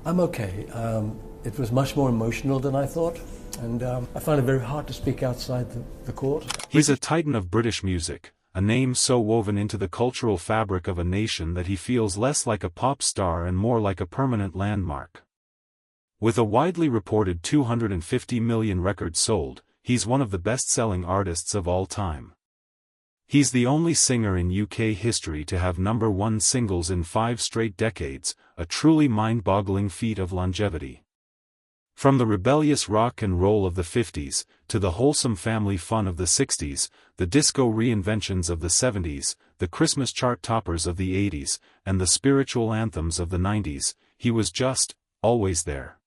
I'm okay. It was much more emotional than I thought, and I find it very hard to speak outside the court. He's a titan of British music, a name so woven into the cultural fabric of a nation that he feels less like a pop star and more like a permanent landmark. With a widely reported 250 million records sold, he's one of the best-selling artists of all time. He's the only singer in UK history to have #1 singles in 5 straight decades, a truly mind-boggling feat of longevity. From the rebellious rock and roll of the 50s, to the wholesome family fun of the 60s, the disco reinventions of the 70s, the Christmas chart toppers of the 80s, and the spiritual anthems of the 90s, he was just, always there.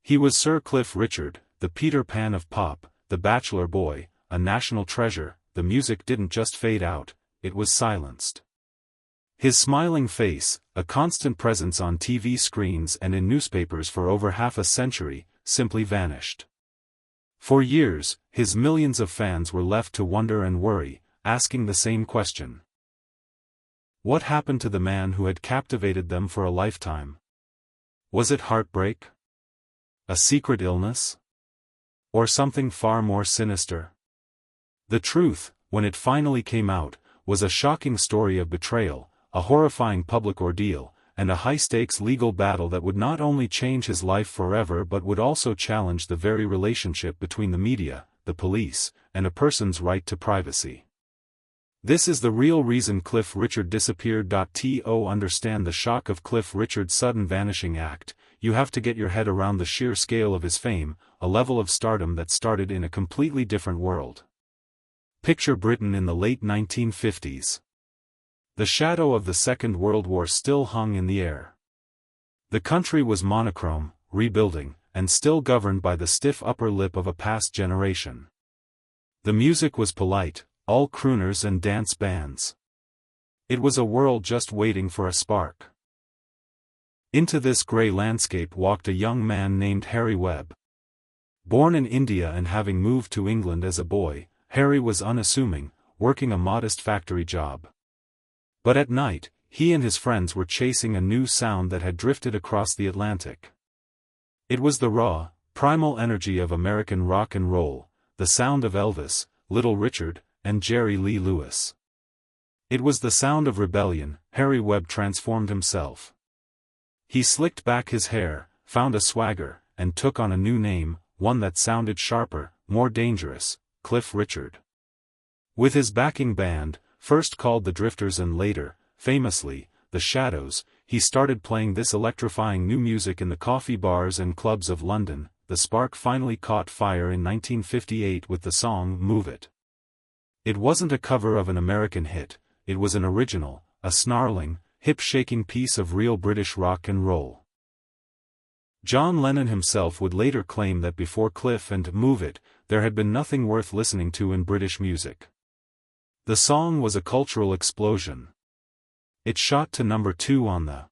He was Sir Cliff Richard, the Peter Pan of pop, the bachelor boy, a national treasure. The music didn't just fade out, it was silenced. His smiling face, a constant presence on TV screens and in newspapers for over half a century, simply vanished. For years, his millions of fans were left to wonder and worry, asking the same question. What happened to the man who had captivated them for a lifetime? Was it heartbreak? A secret illness? Or something far more sinister? The truth, when it finally came out, was a shocking story of betrayal, a horrifying public ordeal, and a high-stakes legal battle that would not only change his life forever but would also challenge the very relationship between the media, the police, and a person's right to privacy. This is the real reason Cliff Richard disappeared. To understand the shock of Cliff Richard's sudden vanishing act, you have to get your head around the sheer scale of his fame, a level of stardom that started in a completely different world. Picture Britain in the late 1950s. The shadow of the Second World War still hung in the air. The country was monochrome, rebuilding, and still governed by the stiff upper lip of a past generation. The music was polite, all crooners and dance bands. It was a world just waiting for a spark. Into this grey landscape walked a young man named Harry Webb. Born in India and having moved to England as a boy, Harry was unassuming, working a modest factory job. But at night, he and his friends were chasing a new sound that had drifted across the Atlantic. It was the raw, primal energy of American rock and roll, the sound of Elvis, Little Richard, and Jerry Lee Lewis. It was the sound of rebellion. Harry Webb transformed himself. He slicked back his hair, found a swagger, and took on a new name, one that sounded sharper, more dangerous: Cliff Richard. With his backing band, first called the Drifters and later, famously, the Shadows, he started playing this electrifying new music in the coffee bars and clubs of London. The spark finally caught fire in 1958 with the song Move It. It wasn't a cover of an American hit, it was an original, a snarling, hip-shaking piece of real British rock and roll. John Lennon himself would later claim that before Cliff and Move It, there had been nothing worth listening to in British music. The song was a cultural explosion. It shot to #2 on the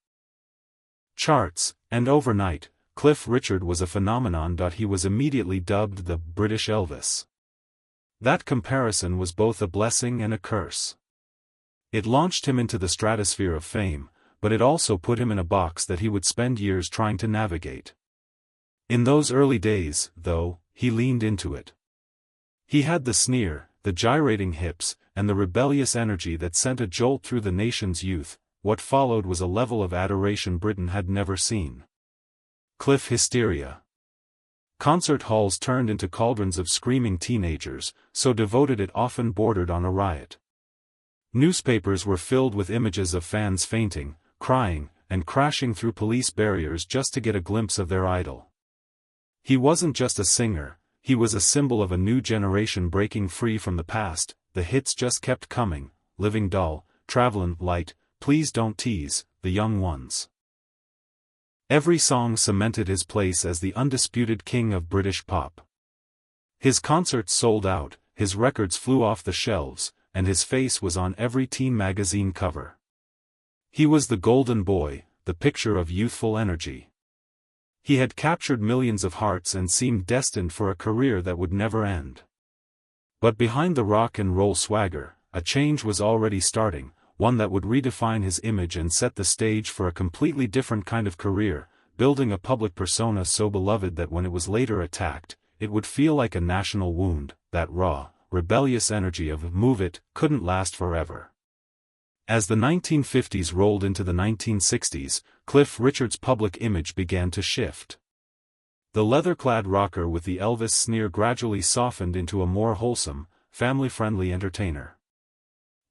charts, and overnight, Cliff Richard was a phenomenon. He was immediately dubbed the British Elvis. That comparison was both a blessing and a curse. It launched him into the stratosphere of fame, but it also put him in a box that he would spend years trying to navigate. In those early days, though, he leaned into it. He had the sneer, the gyrating hips, and the rebellious energy that sent a jolt through the nation's youth. What followed was a level of adoration Britain had never seen. Cliff hysteria. Concert halls turned into cauldrons of screaming teenagers, so devoted it often bordered on a riot. Newspapers were filled with images of fans fainting, crying, and crashing through police barriers just to get a glimpse of their idol. He wasn't just a singer, he was a symbol of a new generation breaking free from the past. The hits just kept coming: Living Doll, Travelin' Light, Please Don't Tease, The Young Ones. Every song cemented his place as the undisputed king of British pop. His concerts sold out, his records flew off the shelves, and his face was on every teen magazine cover. He was the golden boy, the picture of youthful energy. He had captured millions of hearts and seemed destined for a career that would never end. But behind the rock and roll swagger, a change was already starting, one that would redefine his image and set the stage for a completely different kind of career, building a public persona so beloved that when it was later attacked, it would feel like a national wound. That raw, rebellious energy of "move it" couldn't last forever. As the 1950s rolled into the 1960s, Cliff Richard's public image began to shift. The leather-clad rocker with the Elvis sneer gradually softened into a more wholesome, family-friendly entertainer.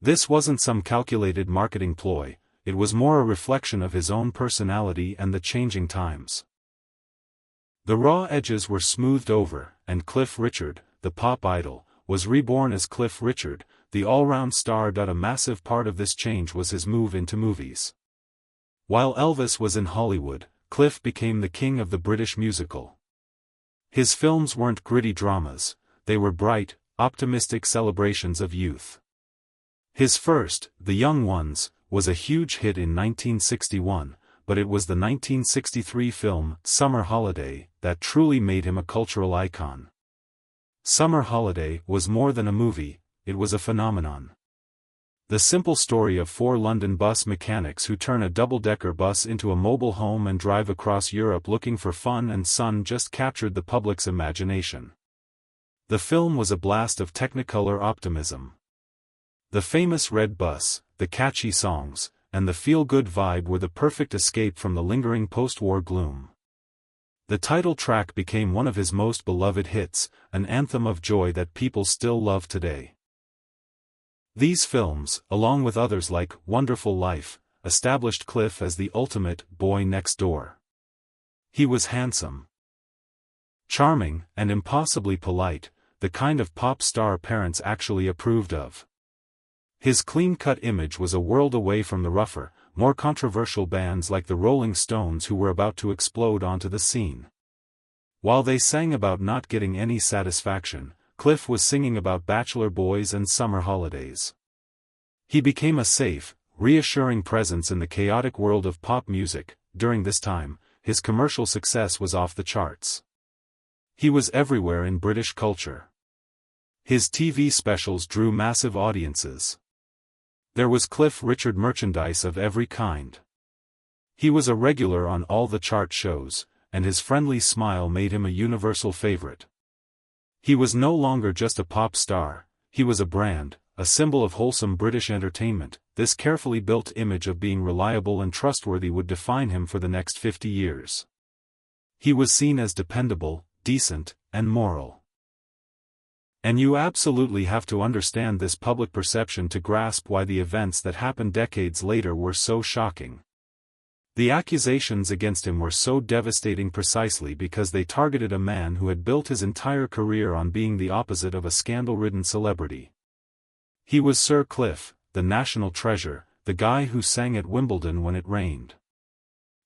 This wasn't some calculated marketing ploy, it was more a reflection of his own personality and the changing times. The raw edges were smoothed over, and Cliff Richard, the pop idol, was reborn as Cliff Richard, the all-round star. A massive part of this change was his move into movies. While Elvis was in Hollywood, Cliff became the king of the British musical. His films weren't gritty dramas, they were bright, optimistic celebrations of youth. His first, The Young Ones, was a huge hit in 1961, but it was the 1963 film, Summer Holiday, that truly made him a cultural icon. Summer Holiday was more than a movie, it was a phenomenon. The simple story of four London bus mechanics who turn a double-decker bus into a mobile home and drive across Europe looking for fun and sun just captured the public's imagination. The film was a blast of technicolor optimism. The famous red bus, the catchy songs, and the feel-good vibe were the perfect escape from the lingering post-war gloom. The title track became one of his most beloved hits, an anthem of joy that people still love today. These films, along with others like Wonderful Life, established Cliff as the ultimate boy next door. He was handsome, charming, and impossibly polite, the kind of pop star parents actually approved of. His clean-cut image was a world away from the rougher, more controversial bands like the Rolling Stones who were about to explode onto the scene. While they sang about not getting any satisfaction, Cliff was singing about bachelor boys and summer holidays. He became a safe, reassuring presence in the chaotic world of pop music. During this time, his commercial success was off the charts. He was everywhere in British culture. His TV specials drew massive audiences. There was Cliff Richard merchandise of every kind. He was a regular on all the chart shows, and his friendly smile made him a universal favorite. He was no longer just a pop star, he was a brand, a symbol of wholesome British entertainment. This carefully built image of being reliable and trustworthy would define him for the next 50 years. He was seen as dependable, decent, and moral. And you absolutely have to understand this public perception to grasp why the events that happened decades later were so shocking. The accusations against him were so devastating precisely because they targeted a man who had built his entire career on being the opposite of a scandal-ridden celebrity. He was Sir Cliff, the national treasure, the guy who sang at Wimbledon when it rained.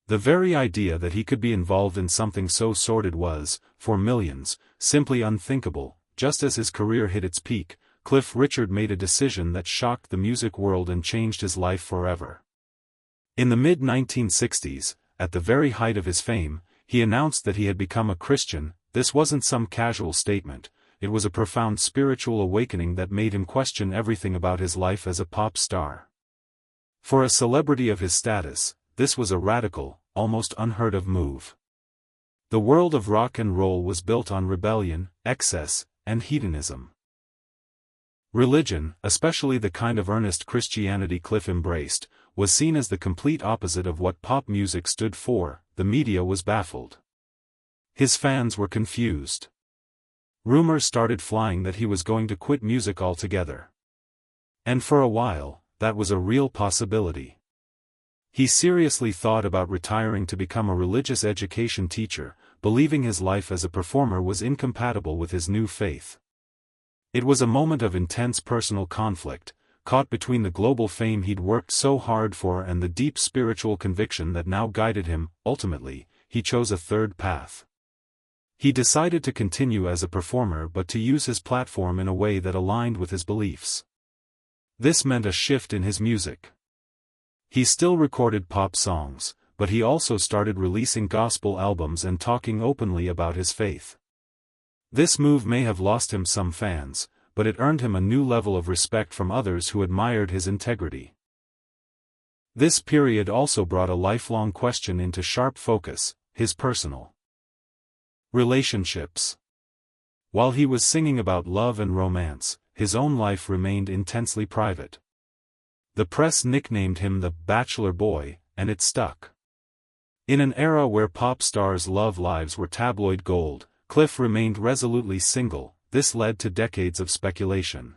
The very idea that he could be involved in something so sordid was, for millions, simply unthinkable. Just as his career hit its peak, Cliff Richard made a decision that shocked the music world and changed his life forever. In the mid-1960s, at the very height of his fame, he announced that he had become a Christian. This wasn't some casual statement, it was a profound spiritual awakening that made him question everything about his life as a pop star. For a celebrity of his status, this was a radical, almost unheard of move. The world of rock and roll was built on rebellion, excess, and hedonism. Religion, especially the kind of earnest Christianity Cliff embraced, was seen as the complete opposite of what pop music stood for. The media was baffled. His fans were confused. Rumors started flying that he was going to quit music altogether. And for a while, that was a real possibility. He seriously thought about retiring to become a religious education teacher, believing his life as a performer was incompatible with his new faith. It was a moment of intense personal conflict, caught between the global fame he'd worked so hard for and the deep spiritual conviction that now guided him. Ultimately, he chose a third path. He decided to continue as a performer but to use his platform in a way that aligned with his beliefs. This meant a shift in his music. He still recorded pop songs, but he also started releasing gospel albums and talking openly about his faith. This move may have lost him some fans, but it earned him a new level of respect from others who admired his integrity. This period also brought a lifelong question into sharp focus: his personal relationships. While he was singing about love and romance, his own life remained intensely private. The press nicknamed him the "Bachelor Boy," and it stuck. In an era where pop stars' love lives were tabloid gold, Cliff remained resolutely single. This led to decades of speculation.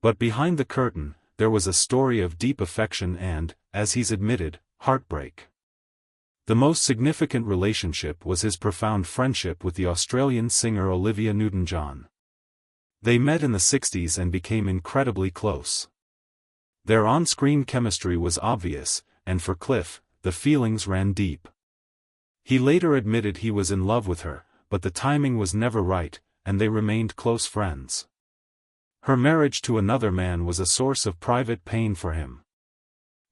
But behind the curtain, there was a story of deep affection and, as he's admitted, heartbreak. The most significant relationship was his profound friendship with the Australian singer Olivia Newton-John. They met in the 60s and became incredibly close. Their on-screen chemistry was obvious, and for Cliff, the feelings ran deep. He later admitted he was in love with her, but the timing was never right, and they remained close friends. Her marriage to another man was a source of private pain for him.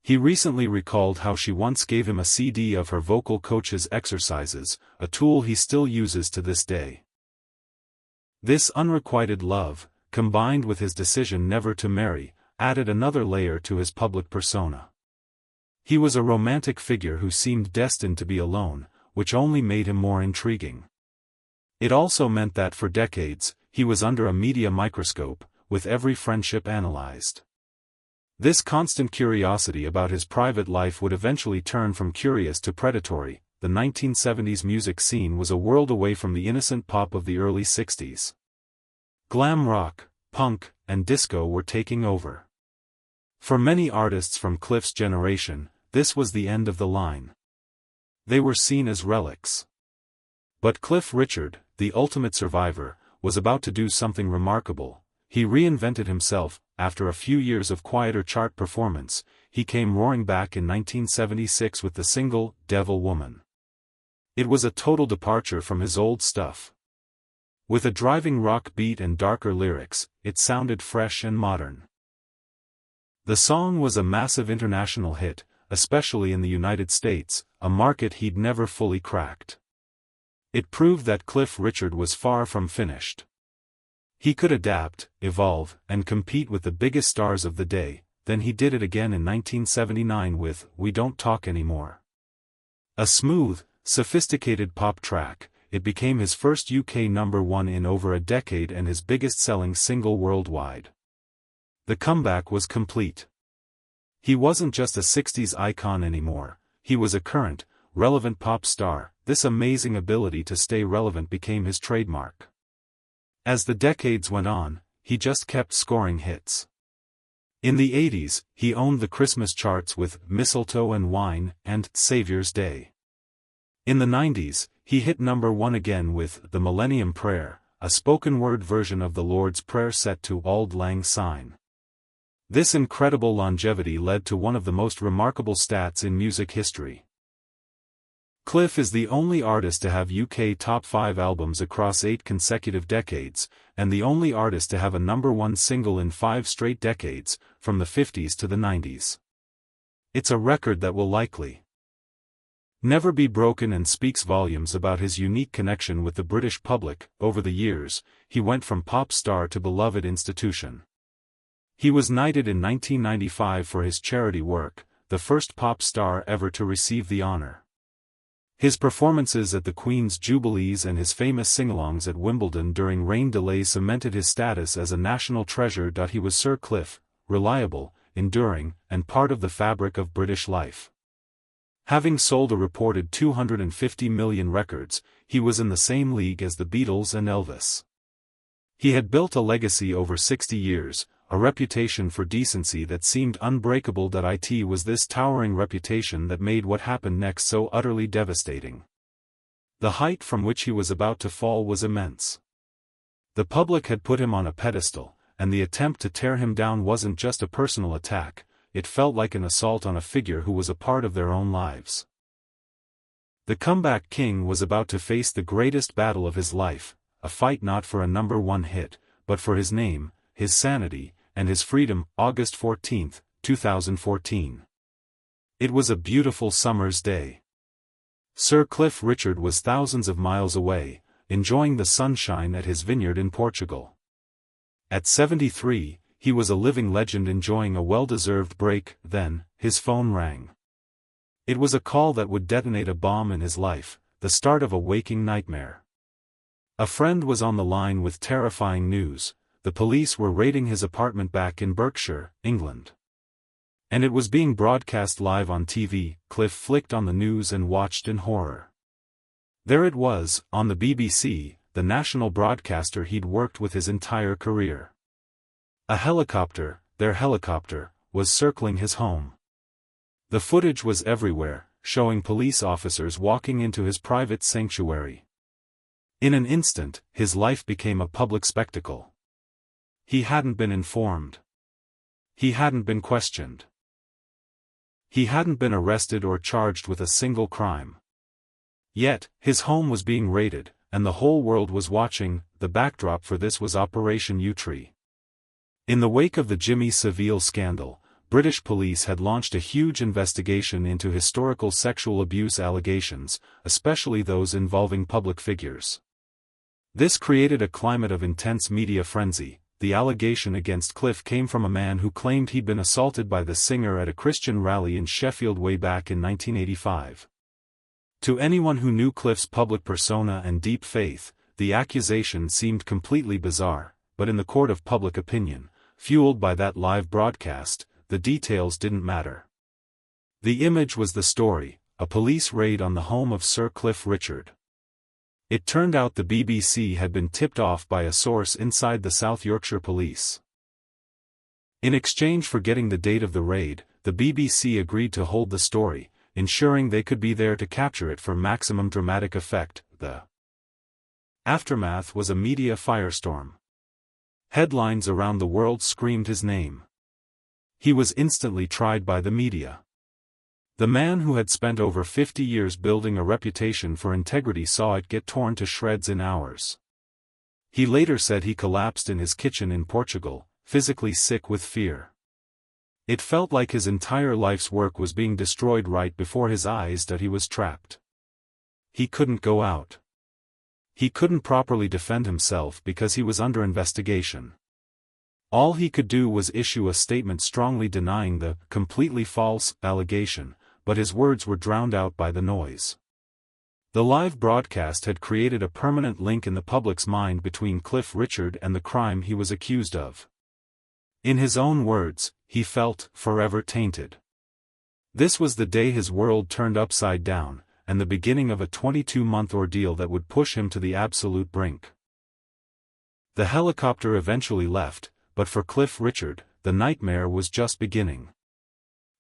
He recently recalled how she once gave him a CD of her vocal coach's exercises, a tool he still uses to this day. This unrequited love, combined with his decision never to marry, added another layer to his public persona. He was a romantic figure who seemed destined to be alone, which only made him more intriguing. It also meant that for decades, he was under a media microscope, with every friendship analyzed. This constant curiosity about his private life would eventually turn from curious to predatory. The 1970s music scene was a world away from the innocent pop of the early 60s. Glam rock, punk, and disco were taking over. For many artists from Cliff's generation, this was the end of the line. They were seen as relics. But Cliff Richard, the ultimate survivor, was about to do something remarkable. He reinvented himself. After a few years of quieter chart performance, he came roaring back in 1976 with the single, "Devil Woman." It was a total departure from his old stuff. With a driving rock beat and darker lyrics, it sounded fresh and modern. The song was a massive international hit, especially in the United States, a market he'd never fully cracked. It proved that Cliff Richard was far from finished. He could adapt, evolve, and compete with the biggest stars of the day. Then he did it again in 1979 with "We Don't Talk Anymore." A smooth, sophisticated pop track, it became his first UK #1 in over a decade and his biggest-selling single worldwide. The comeback was complete. He wasn't just a 60s icon anymore, he was a current, relevant pop star. This amazing ability to stay relevant became his trademark. As the decades went on, he just kept scoring hits. In the 80s, he owned the Christmas charts with "Mistletoe and Wine" and "Savior's Day." In the 90s, he hit #1 again with "The Millennium Prayer," a spoken-word version of the Lord's Prayer set to "Auld Lang Syne." This incredible longevity led to one of the most remarkable stats in music history. Cliff is the only artist to have UK top 5 albums across 8 consecutive decades, and the only artist to have a #1 single in 5 straight decades, from the 50s to the 90s. It's a record that will likely never be broken and speaks volumes about his unique connection with the British public. Over the years, he went from pop star to beloved institution. He was knighted in 1995 for his charity work, the first pop star ever to receive the honor. His performances at the Queen's Jubilees and his famous sing-alongs at Wimbledon during rain delays cemented his status as a national treasure. He was Sir Cliff, reliable, enduring, and part of the fabric of British life. Having sold a reported 250 million records, he was in the same league as the Beatles and Elvis. He had built a legacy over 60 years, a reputation for decency that seemed unbreakable. It was this towering reputation that made what happened next so utterly devastating. The height from which he was about to fall was immense. The public had put him on a pedestal, and the attempt to tear him down wasn't just a personal attack, it felt like an assault on a figure who was a part of their own lives. The comeback king was about to face the greatest battle of his life, a fight not for a #1 hit, but for his name, his sanity, and his freedom. August 14, 2014. It was a beautiful summer's day. Sir Cliff Richard was thousands of miles away, enjoying the sunshine at his vineyard in Portugal. At 73, he was a living legend enjoying a well-deserved break. Then, his phone rang. It was a call that would detonate a bomb in his life, the start of a waking nightmare. A friend was on the line with terrifying news: the police were raiding his apartment back in Berkshire, England. And it was being broadcast live on TV. Cliff flicked on the news and watched in horror. There it was, on the BBC, the national broadcaster he'd worked with his entire career. A helicopter, their helicopter, was circling his home. The footage was everywhere, showing police officers walking into his private sanctuary. In an instant, his life became a public spectacle. He hadn't been informed. He hadn't been questioned. He hadn't been arrested or charged with a single crime. Yet, his home was being raided, and the whole world was watching. The backdrop for this was Operation Yewtree. In the wake of the Jimmy Savile scandal, British police had launched a huge investigation into historical sexual abuse allegations, especially those involving public figures. This created a climate of intense media frenzy. The allegation against Cliff came from a man who claimed he'd been assaulted by the singer at a Christian rally in Sheffield way back in 1985. To anyone who knew Cliff's public persona and deep faith, the accusation seemed completely bizarre, but in the court of public opinion, fueled by that live broadcast, the details didn't matter. The image was the story: a police raid on the home of Sir Cliff Richard. It turned out the BBC had been tipped off by a source inside the South Yorkshire Police. In exchange for getting the date of the raid, the BBC agreed to hold the story, ensuring they could be there to capture it for maximum dramatic effect. The aftermath was a media firestorm. Headlines around the world screamed his name. He was instantly tried by the media. The man who had spent over 50 years building a reputation for integrity saw it get torn to shreds in hours. He later said he collapsed in his kitchen in Portugal, physically sick with fear. It felt like his entire life's work was being destroyed right before his eyes, that he was trapped. He couldn't go out. He couldn't properly defend himself because he was under investigation. All he could do was issue a statement strongly denying the completely false allegation, but his words were drowned out by the noise. The live broadcast had created a permanent link in the public's mind between Cliff Richard and the crime he was accused of. In his own words, he felt forever tainted. This was the day his world turned upside down, and the beginning of a 22-month ordeal that would push him to the absolute brink. The helicopter eventually left, but for Cliff Richard, the nightmare was just beginning.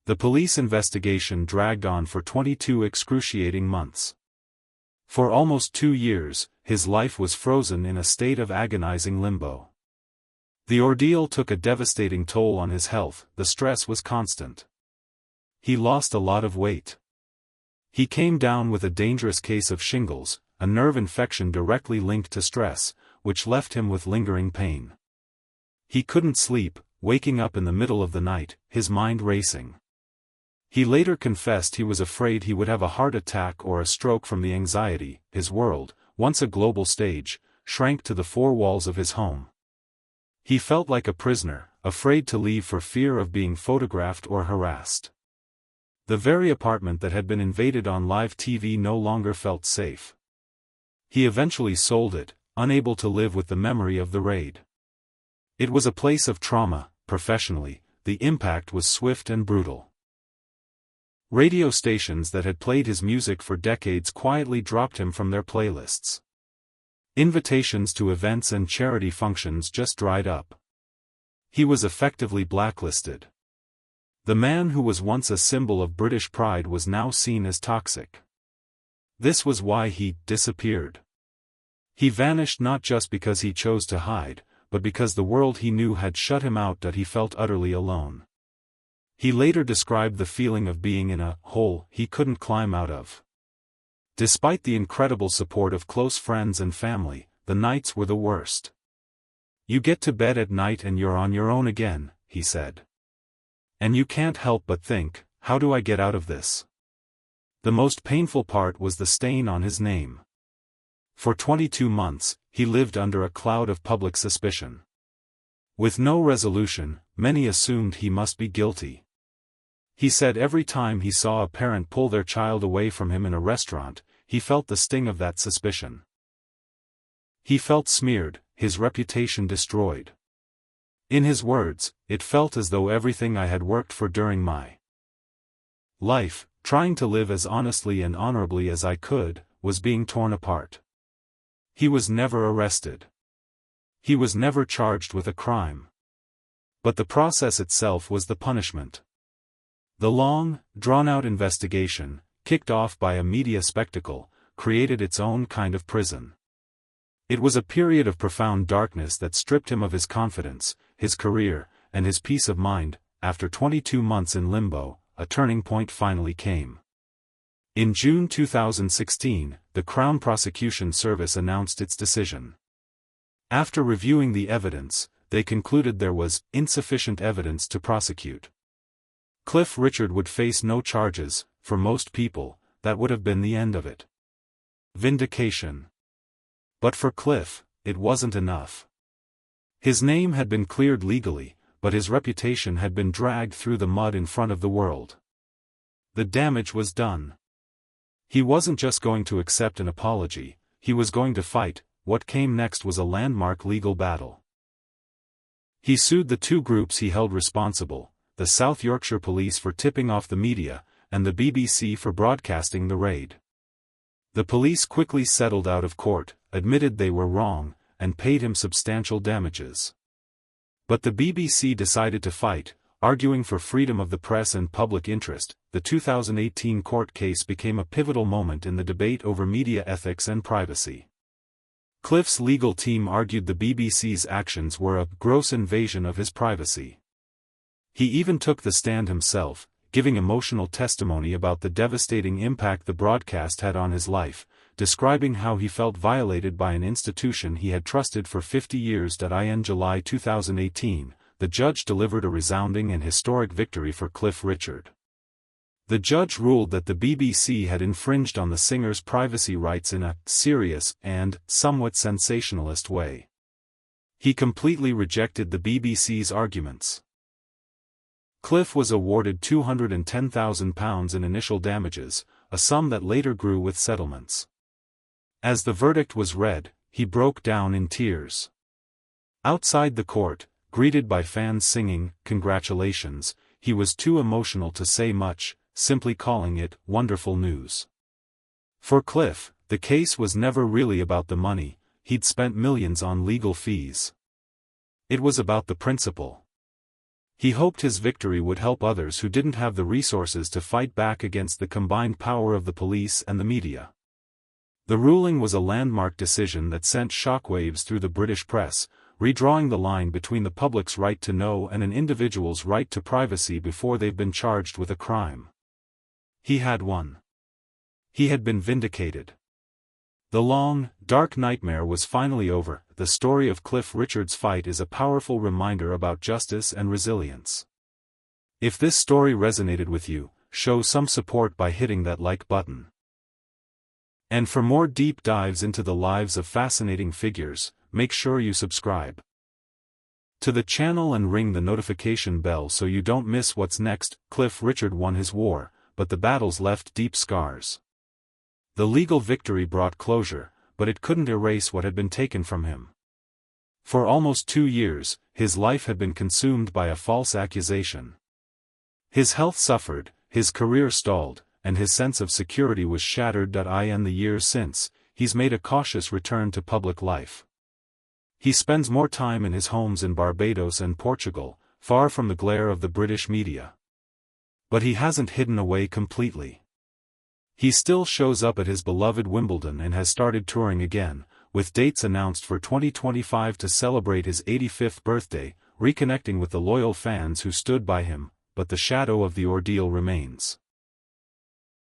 The police investigation dragged on for 22 excruciating months. For almost 2 years, his life was frozen in a state of agonizing limbo. The ordeal took a devastating toll on his health. The stress was constant. He lost a lot of weight. He came down with a dangerous case of shingles, a nerve infection directly linked to stress, which left him with lingering pain. He couldn't sleep, waking up in the middle of the night, his mind racing. He later confessed he was afraid he would have a heart attack or a stroke from the anxiety. His world, once a global stage, shrank to the four walls of his home. He felt like a prisoner, afraid to leave for fear of being photographed or harassed. The very apartment that had been invaded on live TV no longer felt safe. He eventually sold it, unable to live with the memory of the raid. It was a place of trauma. Professionally, the impact was swift and brutal. Radio stations that had played his music for decades quietly dropped him from their playlists. Invitations to events and charity functions just dried up. He was effectively blacklisted. The man who was once a symbol of British pride was now seen as toxic. This was why he disappeared. He vanished not just because he chose to hide, but because the world he knew had shut him out, that he felt utterly alone. He later described the feeling of being in a hole he couldn't climb out of. Despite the incredible support of close friends and family, the nights were the worst. "You get to bed at night and you're on your own again," he said. "And you can't help but think, how do I get out of this?" The most painful part was the stain on his name. For 22 months, he lived under a cloud of public suspicion. With no resolution, many assumed he must be guilty. He said every time he saw a parent pull their child away from him in a restaurant, he felt the sting of that suspicion. He felt smeared, his reputation destroyed. In his words, it felt as though everything I had worked for during my life, trying to live as honestly and honorably as I could, was being torn apart. He was never arrested. He was never charged with a crime. But the process itself was the punishment. The long, drawn-out investigation, kicked off by a media spectacle, created its own kind of prison. It was a period of profound darkness that stripped him of his confidence, his career, and his peace of mind. After 22 months in limbo, a turning point finally came. In June 2016, the Crown Prosecution Service announced its decision. After reviewing the evidence, they concluded there was insufficient evidence to prosecute. Cliff Richard would face no charges. For most people, that would have been the end of it. Vindication. But for Cliff, it wasn't enough. His name had been cleared legally, but his reputation had been dragged through the mud in front of the world. The damage was done. He wasn't just going to accept an apology, he was going to fight. What came next was a landmark legal battle. He sued the two groups he held responsible, the South Yorkshire Police for tipping off the media, and the BBC for broadcasting the raid. The police quickly settled out of court, admitted they were wrong, and paid him substantial damages. But the BBC decided to fight, arguing for freedom of the press and public interest. The 2018 court case became a pivotal moment in the debate over media ethics and privacy. Cliff's legal team argued the BBC's actions were a gross invasion of his privacy. He even took the stand himself, giving emotional testimony about the devastating impact the broadcast had on his life, describing how he felt violated by an institution he had trusted for 50 years. In July 2018, the judge delivered a resounding and historic victory for Cliff Richard. The judge ruled that the BBC had infringed on the singer's privacy rights in a serious and somewhat sensationalist way. He completely rejected the BBC's arguments. Cliff was awarded £210,000 in initial damages, a sum that later grew with settlements. As the verdict was read, he broke down in tears. Outside the court, greeted by fans singing, "Congratulations," he was too emotional to say much, simply calling it wonderful news. For Cliff, the case was never really about the money. He'd spent millions on legal fees. It was about the principle. He hoped his victory would help others who didn't have the resources to fight back against the combined power of the police and the media. The ruling was a landmark decision that sent shockwaves through the British press, redrawing the line between the public's right to know and an individual's right to privacy before they've been charged with a crime. He had won. He had been vindicated. The long, dark nightmare was finally over. The story of Cliff Richard's fight is a powerful reminder about justice and resilience. If this story resonated with you, show some support by hitting that like button. And for more deep dives into the lives of fascinating figures, make sure you subscribe to the channel and ring the notification bell so you don't miss what's next. Cliff Richard won his war, but the battles left deep scars. The legal victory brought closure, but it couldn't erase what had been taken from him. For almost 2 years, his life had been consumed by a false accusation. His health suffered, his career stalled, and his sense of security was shattered. In the years since, he's made a cautious return to public life. He spends more time in his homes in Barbados and Portugal, far from the glare of the British media. But he hasn't hidden away completely. He still shows up at his beloved Wimbledon and has started touring again, with dates announced for 2025 to celebrate his 85th birthday, reconnecting with the loyal fans who stood by him, but the shadow of the ordeal remains.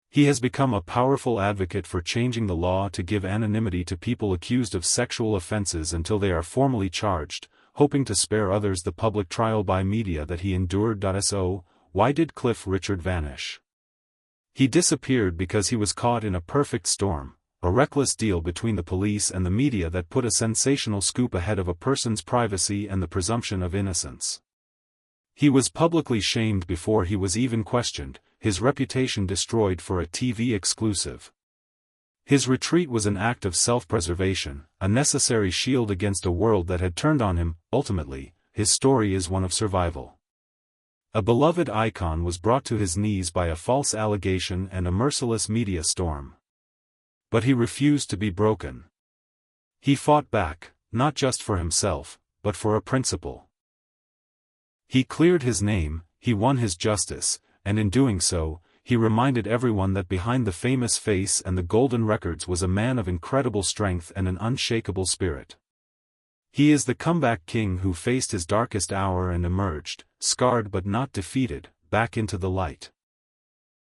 He has become a powerful advocate for changing the law to give anonymity to people accused of sexual offenses until they are formally charged, hoping to spare others the public trial by media that he endured. So, why did Cliff Richard vanish? He disappeared because he was caught in a perfect storm, a reckless deal between the police and the media that put a sensational scoop ahead of a person's privacy and the presumption of innocence. He was publicly shamed before he was even questioned, his reputation destroyed for a TV exclusive. His retreat was an act of self-preservation, a necessary shield against a world that had turned on him. Ultimately, his story is one of survival. A beloved icon was brought to his knees by a false allegation and a merciless media storm. But he refused to be broken. He fought back, not just for himself, but for a principle. He cleared his name, he won his justice, and in doing so, he reminded everyone that behind the famous face and the golden records was a man of incredible strength and an unshakable spirit. He is the comeback king who faced his darkest hour and emerged, scarred but not defeated, back into the light.